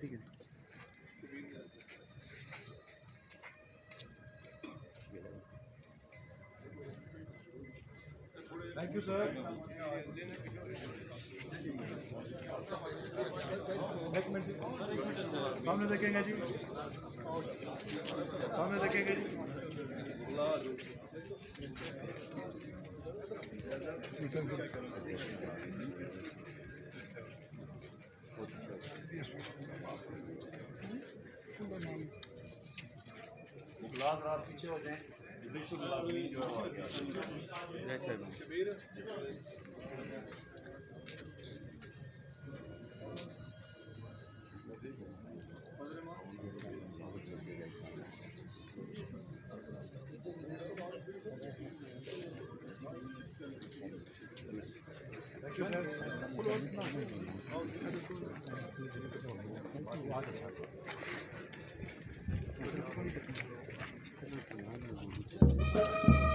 ठीक है। Thank you sir. एक मिनट सामने देखेंगे जी, सामने देखेंगे जी। ग्लास रात पीछे हो जाए। जय साहब। Thank you.